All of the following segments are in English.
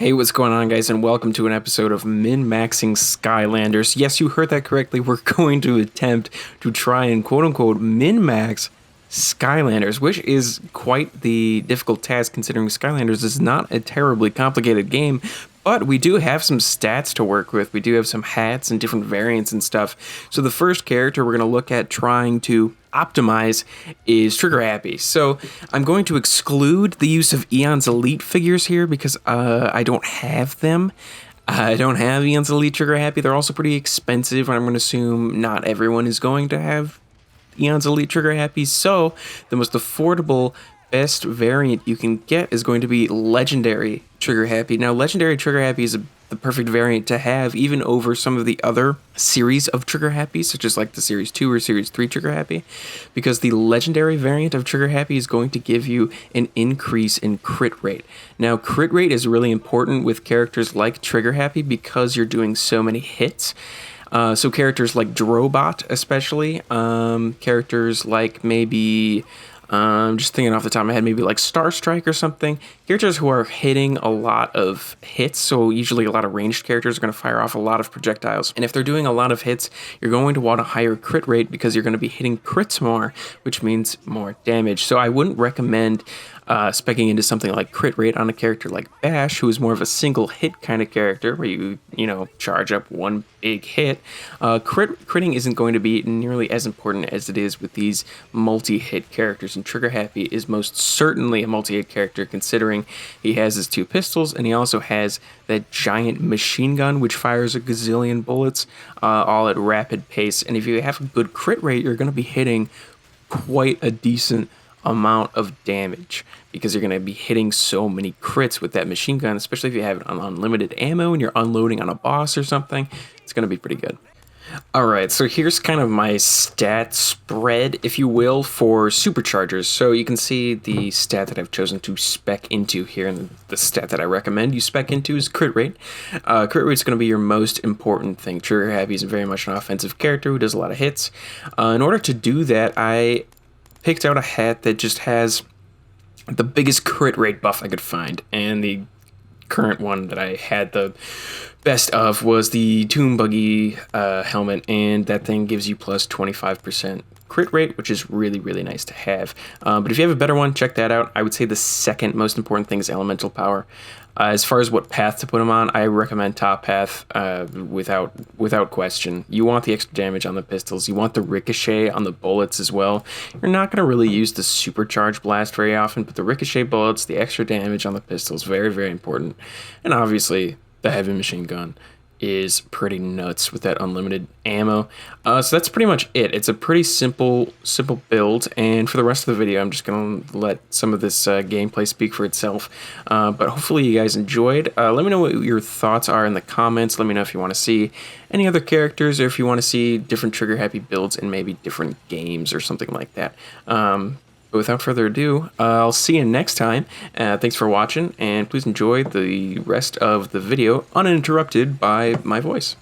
Hey, what's going on, guys, and welcome to an episode of Min-Maxing Skylanders. Yes, you heard that correctly. We're going to attempt to try and quote-unquote min-max Skylanders, which is quite the difficult task considering Skylanders is not a terribly complicated game, but we do have some stats to work with. We do have some hats and different variants and stuff. So the first character we're going to look at trying to optimize is Trigger Happy. So I'm going to exclude the use of Eon's Elite figures here because I don't have them. I don't have Eon's Elite Trigger Happy. They're also pretty expensive, and I'm going to assume not everyone is going to have Eon's Elite Trigger Happy. So the most affordable best variant you can get is going to be Legendary Trigger Happy. Now, Legendary Trigger Happy is the perfect variant to have even over some of the other series of Trigger Happy, such as like the Series 2 or Series 3 Trigger Happy, because the Legendary variant of Trigger Happy is going to give you an increase in crit rate. Now, crit rate is really important with characters like Trigger Happy because you're doing so many hits. So characters like Drobot especially, characters like maybe... just thinking off the top of my head, maybe like Star Strike or something. Characters who are hitting a lot of hits, so usually a lot of ranged characters are going to fire off a lot of projectiles. And if they're doing a lot of hits, you're going to want a higher crit rate because you're going to be hitting crits more, which means more damage. So I wouldn't recommend speccing into something like crit rate on a character like Bash, who is more of a single hit kind of character where you charge up one big hit. Critting isn't going to be nearly as important as it is with these multi-hit characters, and Trigger Happy is most certainly a multi-hit character considering he has his two pistols and he also has that giant machine gun which fires a gazillion bullets all at rapid pace. And if you have a good crit rate, you're going to be hitting quite a decent amount of damage because you're going to be hitting so many crits with that machine gun, especially if you have it on unlimited ammo and you're unloading on a boss or something. It's going to be pretty good. Alright, so here's kind of my stat spread, if you will, for superchargers. So you can see the stat that I've chosen to spec into here, and the stat that I recommend you spec into is crit rate. Crit rate is going to be your most important thing. Trigger Happy is very much an offensive character who does a lot of hits. In order to do that, I picked out a hat that just has the biggest crit rate buff I could find, and the current one that I had the best of was the Tomb Buggy helmet, and that thing gives you plus 25% crit rate, which is really, really nice to have. But if you have a better one, check that out. I would say the second most important thing is elemental power. As far as what path to put them on, I recommend top path without question. You want the extra damage on the pistols. You want the ricochet on the bullets as well. You're not going to really use the supercharged blast very often, but the ricochet bullets, the extra damage on the pistols, very, very important. And obviously, the heavy machine gun is pretty nuts with that unlimited ammo. So that's pretty much it. It's a pretty simple build, and for the rest of the video, I'm just going to let some of this gameplay speak for itself. But hopefully you guys enjoyed. Let me know what your thoughts are in the comments. Let me know if you want to see any other characters, or if you want to see different Trigger Happy builds in maybe different games or something like that. But without further ado, I'll see you next time. Thanks for watching, and please enjoy the rest of the video uninterrupted by my voice.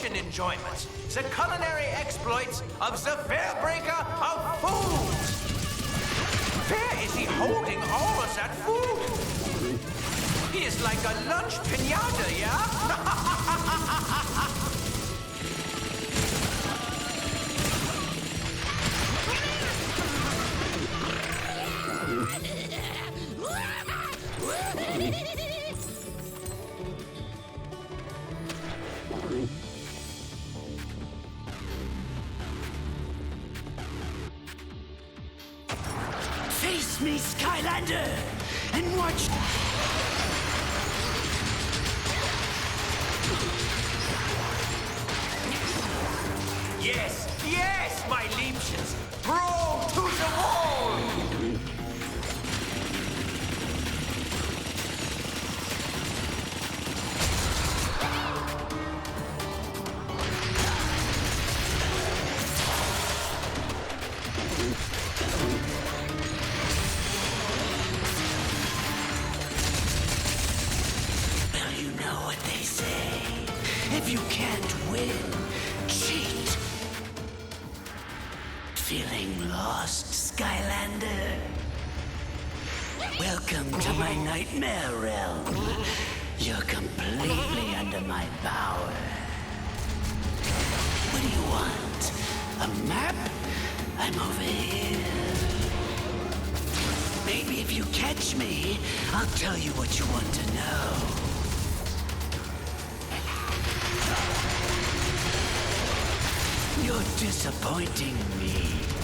intermission enjoyment, the culinary exploits of the Fairbreaker of Foods. Where is he holding all of that food? He is like a lunch pinata, yeah? Face me, Skylander, and watch. Yes, yes, my Liebchens! Brawl to the wall! Well, you know what they say. If you can't win, cheat. Feeling lost, Skylander? Welcome to my nightmare realm. You're completely under my power. What do you want? A map? I'm over here. Maybe if you catch me, I'll tell you what you want to know. You're disappointing me.